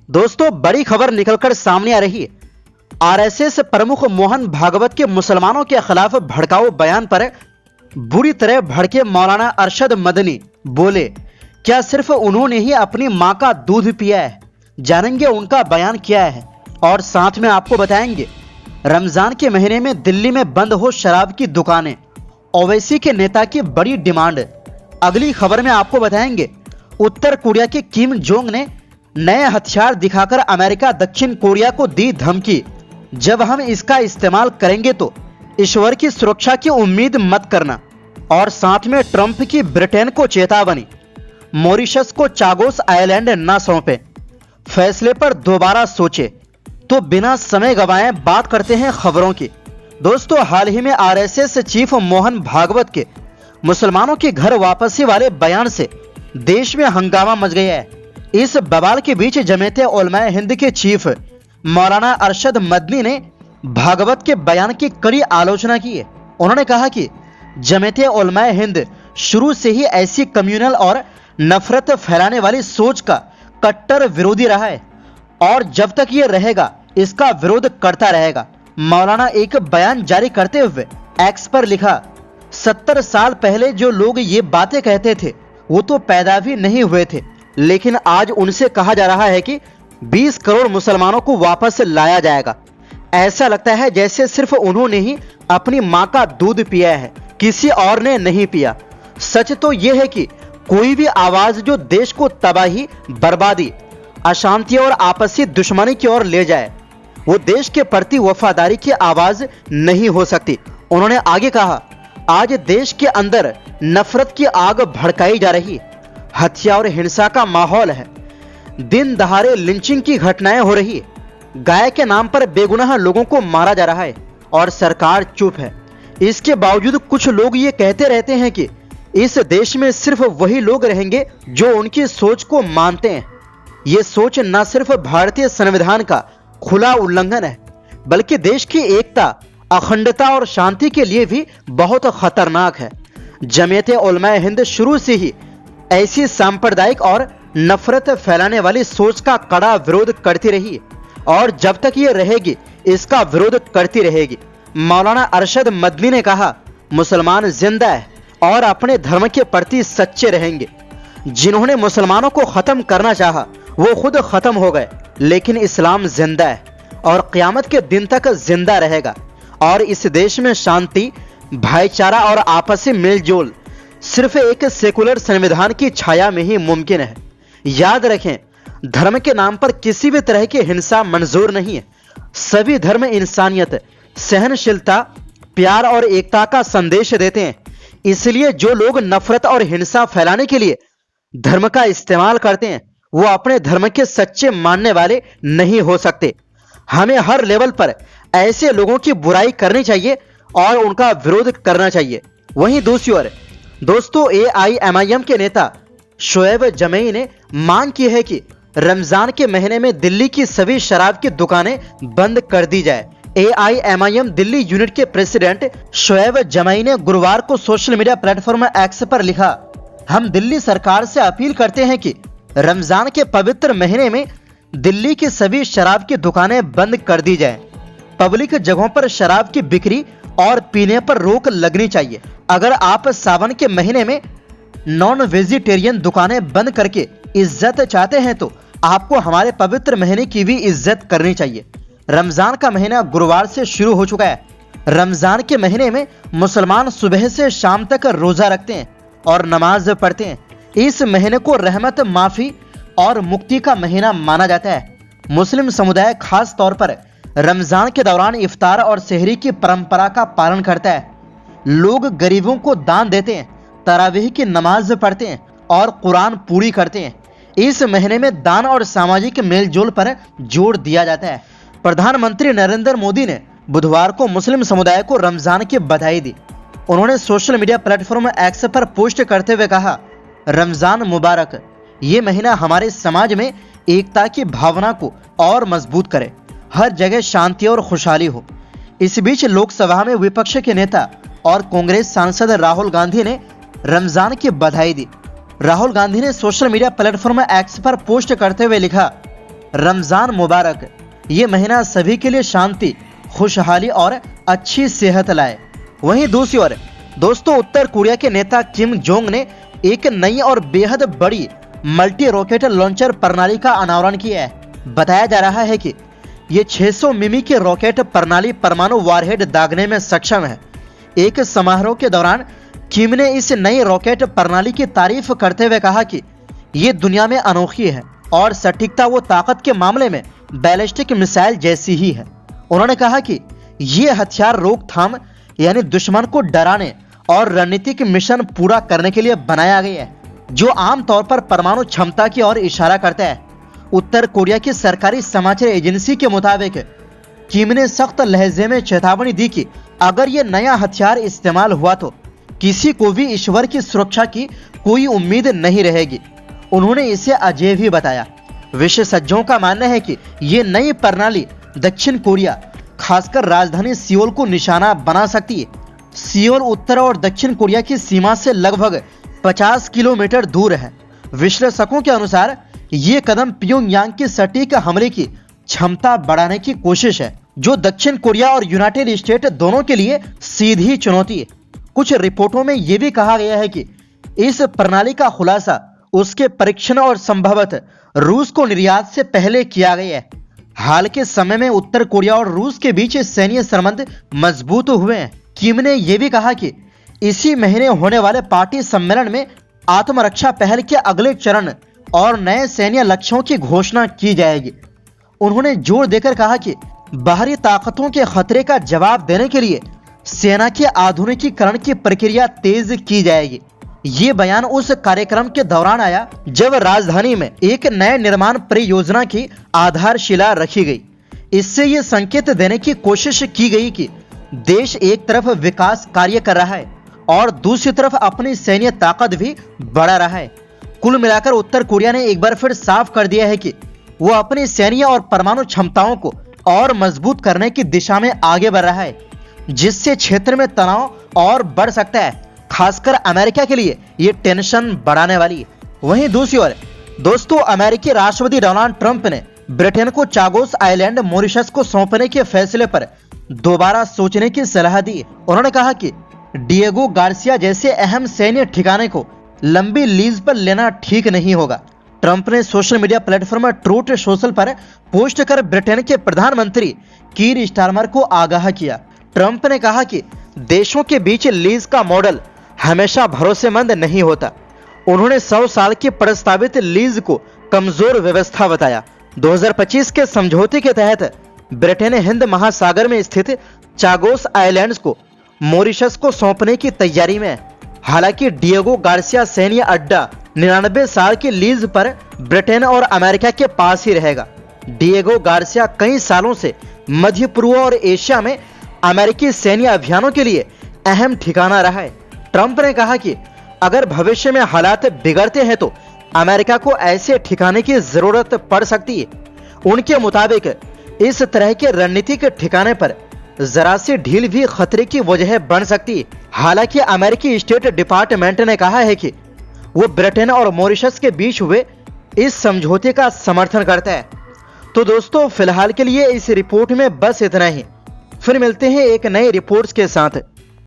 दोस्तों, बड़ी खबर निकलकर सामने आ रही है। आरएसएस प्रमुख मोहन भागवत के मुसलमानों के खिलाफ भड़काऊ बयान पर बुरी तरह भड़के मौलाना अरशद मदनी बोले, क्या सिर्फ उन्होंने ही अपनी मां का दूध पिया है? जानेंगे उनका बयान क्या है और साथ में आपको बताएंगे रमजान के महीने में दिल्ली में बंद हो शराब की दुकानें। ओवैसी के नेता की बड़ी डिमांड। अगली खबर में आपको बताएंगे उत्तर कोरिया के किम जोंग ने नए हथियार दिखाकर अमेरिका दक्षिण कोरिया को दी धमकी, जब हम इसका इस्तेमाल करेंगे तो ईश्वर की सुरक्षा की उम्मीद मत करना। और साथ में ट्रंप की ब्रिटेन को चेतावनी, मॉरिशस को चागोस आइलैंड न सौंपे, फैसले पर दोबारा सोचे। तो बिना समय गवाए बात करते हैं खबरों की। दोस्तों, हाल ही में आरएसएस चीफ मोहन भागवत के मुसलमानों के घर वापसी वाले बयान से देश में हंगामा मच गया है। इस बवाल के बीच जमीयत उलमाए हिंद के चीफ मौलाना अरशद मदनी ने भागवत के बयान की कड़ी आलोचना की है। उन्होंने कहा कि जमीयत उलमाए हिंद शुरू से ही ऐसी कम्युनल और नफरत फैलाने वाली सोच का कट्टर विरोधी रहा है और जब तक ये रहेगा इसका विरोध करता रहेगा। मौलाना एक बयान जारी करते हुए एक्स पर लिखा, 70 साल पहले जो लोग ये बातें कहते थे वो तो पैदा भी नहीं हुए थे, लेकिन आज उनसे कहा जा रहा है कि 20 करोड़ मुसलमानों को वापस लाया जाएगा। ऐसा लगता है जैसे सिर्फ उन्होंने ही अपनी मां का दूध पिया है, किसी और ने नहीं पिया। सच तो यह है कि कोई भी आवाज जो देश को तबाही, बर्बादी, अशांति और आपसी दुश्मनी की ओर ले जाए वो देश के प्रति वफादारी की आवाज नहीं हो सकती। उन्होंने आगे कहा, आज देश के अंदर नफरत की आग भड़काई जा रही है, हत्या और हिंसा का माहौल है, दिन दहाड़े लिंचिंग की घटनाएं हो रही है, गाय के नाम पर बेगुनाह लोगों को मारा जा रहा है और सरकार चुप है। इसके बावजूद कुछ लोग ये कहते रहते हैं कि इस देश में सिर्फ वही लोग रहेंगे जो उनकी सोच को मानते हैं। ये सोच न सिर्फ भारतीय संविधान का खुला उल्लंघन है बल्कि देश की एकता, अखंडता और शांति के लिए भी बहुत खतरनाक है। जमीयत उलमाए हिंद शुरू से ही ऐसी सांप्रदायिक और नफरत फैलाने वाली सोच का कड़ा विरोध करती रही और जब तक ये रहेगी इसका विरोध करती रहेगी। मौलाना अरशद मदनी ने कहा, मुसलमान जिंदा है और अपने धर्म के प्रति सच्चे रहेंगे। जिन्होंने मुसलमानों को खत्म करना चाहा वो खुद खत्म हो गए, लेकिन इस्लाम जिंदा है और क़यामत के दिन तक जिंदा रहेगा। और इस देश में शांति, भाईचारा और आपसी मेलजोल सिर्फ एक सेकुलर संविधान की छाया में ही मुमकिन है। याद रखें, धर्म के नाम पर किसी भी तरह की हिंसा मंजूर नहीं है। सभी धर्म इंसानियत, सहनशीलता, प्यार और एकता का संदेश देते हैं। इसलिए जो लोग नफरत और हिंसा फैलाने के लिए धर्म का इस्तेमाल करते हैं वो अपने धर्म के सच्चे मानने वाले नहीं हो सकते। हमें हर लेवल पर ऐसे लोगों की बुराई करनी चाहिए और उनका विरोध करना चाहिए। वहीं दूसरी ओर दोस्तों, AIMIM के नेता शोएब जमई ने मांग की है कि रमजान के महीने में दिल्ली की सभी शराब की दुकानें बंद कर दी जाए। AIMIM दिल्ली यूनिट के प्रेसिडेंट शोएब जमई ने गुरुवार को सोशल मीडिया प्लेटफॉर्म एक्स पर लिखा, हम दिल्ली सरकार से अपील करते हैं कि रमजान के पवित्र महीने में दिल्ली की सभी शराब की दुकानें बंद कर दी जाएं। पब्लिक जगहों पर शराब की बिक्री और पीने पर रोक लगनी चाहिए। अगर आप सावन के महीने में नॉन वेजिटेरियन दुकानें बंद करके इज्जत चाहते हैं तो आपको हमारे पवित्र महीने की भी इज्जत करनी चाहिए। रमजान का महीना गुरुवार से शुरू हो चुका है। रमजान के महीने में मुसलमान सुबह से शाम तक रोजा रखते हैं और नमाज पढ़ते हैं। इस महीने को रहमत, माफी और मुक्ति का महीना माना जाता है। मुस्लिम समुदाय खास तौर पर रमजान के दौरान इफ्तार और सेहरी की परंपरा का पालन करता है। लोग गरीबों को दान देते हैं, तरावीह की नमाज पढ़ते हैं और कुरान पूरी करते हैं। इस महीने में दान और सामाजिक मेलजोल पर जोर दिया जाता है। प्रधानमंत्री नरेंद्र मोदी ने बुधवार को मुस्लिम समुदाय को रमजान की बधाई दी। उन्होंने सोशल मीडिया प्लेटफॉर्म एक्स पर पोस्ट करते हुए कहा, रमजान मुबारक। ये महीना हमारे समाज में एकता की भावना को और मजबूत करे, हर जगह शांति और खुशहाली हो। इस बीच लोकसभा में विपक्ष के नेता और कांग्रेस सांसद राहुल गांधी ने रमजान की बधाई दी। राहुल गांधी ने सोशल मीडिया प्लेटफॉर्म एक्स पर पोस्ट करते हुए लिखा, रमजान मुबारक। ये महीना सभी के लिए शांति, खुशहाली और अच्छी सेहत लाए। वहीं दूसरी ओर दोस्तों, उत्तर कोरिया के नेता किम जोंग ने एक नई और बेहद बड़ी मल्टी रॉकेट लॉन्चर प्रणाली का अनावरण किया है। बताया जा रहा है कि ये 600 मिमी की रॉकेट प्रणाली परमाणु वारहेड दागने में सक्षम है। एक समारोह के दौरान किम ने इस नई रॉकेट प्रणाली की तारीफ करते हुए कहा कि ये दुनिया में अनोखी है और सटीकता व ताकत के मामले में बैलिस्टिक मिसाइल जैसी ही है। उन्होंने कहा कि ये हथियार रोकथाम यानी दुश्मन को डराने और रणनीतिक मिशन पूरा करने के लिए बनाया गया है, जो आमतौर पर परमाणु क्षमता की ओर इशारा करता है। उत्तर कोरिया की सरकारी समाचार एजेंसी के मुताबिक किम ने सख्त लहजे में चेतावनी दी कि अगर ये नया हथियार इस्तेमाल हुआ तो किसी को भी ईश्वर की सुरक्षा की कोई उम्मीद नहीं रहेगी। उन्होंने इसे अजय भी बताया। विशेषज्ञों का मानना है कि ये नई प्रणाली दक्षिण कोरिया, खासकर राजधानी सियोल को निशाना बना सकती है। सियोल उत्तर और दक्षिण कोरिया की सीमा से लगभग 50 किलोमीटर दूर है। विश्लेषकों के अनुसार ये कदम प्योंगयांग की सटीक हमले की क्षमता बढ़ाने की कोशिश है, जो दक्षिण कोरिया और यूनाइटेड स्टेट दोनों के लिए सीधी चुनौती है। कुछ रिपोर्टों में यह भी कहा गया है कि इस प्रणाली का खुलासा उसके परीक्षण और संभवतः रूस को निर्यात से पहले किया गया है। हाल के समय में उत्तर कोरिया और रूस के बीच सैन्य संबंध मजबूत हुए हैं। किम ने यह भी कहा कि इसी महीने होने वाले पार्टी सम्मेलन में आत्मरक्षा पहल के अगले चरण और नए सैन्य लक्ष्यों की घोषणा की जाएगी। उन्होंने जोर देकर कहा कि बाहरी ताकतों के खतरे का जवाब देने के लिए सेना के आधुनिकीकरण की प्रक्रिया तेज की जाएगी। ये बयान उस कार्यक्रम के दौरान आया जब राजधानी में एक नए निर्माण परियोजना की आधारशिला रखी गई। इससे ये संकेत देने की कोशिश की गई कि देश एक तरफ विकास कार्य कर रहा है और दूसरी तरफ अपनी सैन्य ताकत भी बढ़ा रहा है। कुल मिलाकर उत्तर कोरिया ने एक बार फिर साफ कर दिया है कि वो अपनी सैन्य और परमाणु क्षमताओं को और मजबूत करने की दिशा में आगे बढ़ रहा है, जिससे क्षेत्र में तनाव और बढ़ सकता है। खासकर अमेरिका के लिए ये टेंशन बढ़ाने वाली है। वहीं दूसरी ओर दोस्तों, अमेरिकी राष्ट्रपति डोनाल्ड ट्रंप ने ब्रिटेन को चागोस आइलैंड मॉरिशस को सौंपने के फैसले पर दोबारा सोचने की सलाह दी। उन्होंने कहा कि डिएगो गार्सिया जैसे अहम सैन्य ठिकाने को लंबी लीज पर लेना ठीक नहीं होगा। ट्रंप ने social media platform truth social पर पोस्ट कर ब्रिटेन के प्रधानमंत्री कीर स्टारमर को आगाह किया। ट्रंप ने कहा कि देशों के बीच लीज का मॉडल हमेशा भरोसेमंद नहीं होता। उन्होंने 100 साल की प्रस्तावित लीज को कमजोर व्यवस्था बताया। 2025 के समझौते के तहत ब्रिटेन हिंद महासागर में स्थित चागोस आइलैंड्स को मॉरिशस को सौंपने की तैयारी में है। हालांकि डिएगो गार्सिया सैन्य अड्डा 99 साल की लीज पर ब्रिटेन और अमेरिका के पास ही रहेगा। डिएगो गार्सिया कई सालों से मध्य पूर्व और एशिया में अमेरिकी सैन्य अभियानों के लिए अहम ठिकाना रहा है। ट्रंप ने कहा कि अगर भविष्य में हालात बिगड़ते हैं तो अमेरिका को ऐसे ठिकाने की जरूरत पड़ सकती है। उनके मुताबिक इस तरह के रणनीतिक ठिकाने पर जरा सी ढील भी खतरे की वजह बन सकती है। हालांकि अमेरिकी स्टेट डिपार्टमेंट ने कहा है कि वो ब्रिटेन और मॉरिशस के बीच हुए इस समझौते का समर्थन करता है। तो दोस्तों, फिलहाल के लिए इस रिपोर्ट में बस इतना ही। फिर मिलते हैं एक नई रिपोर्ट्स के साथ।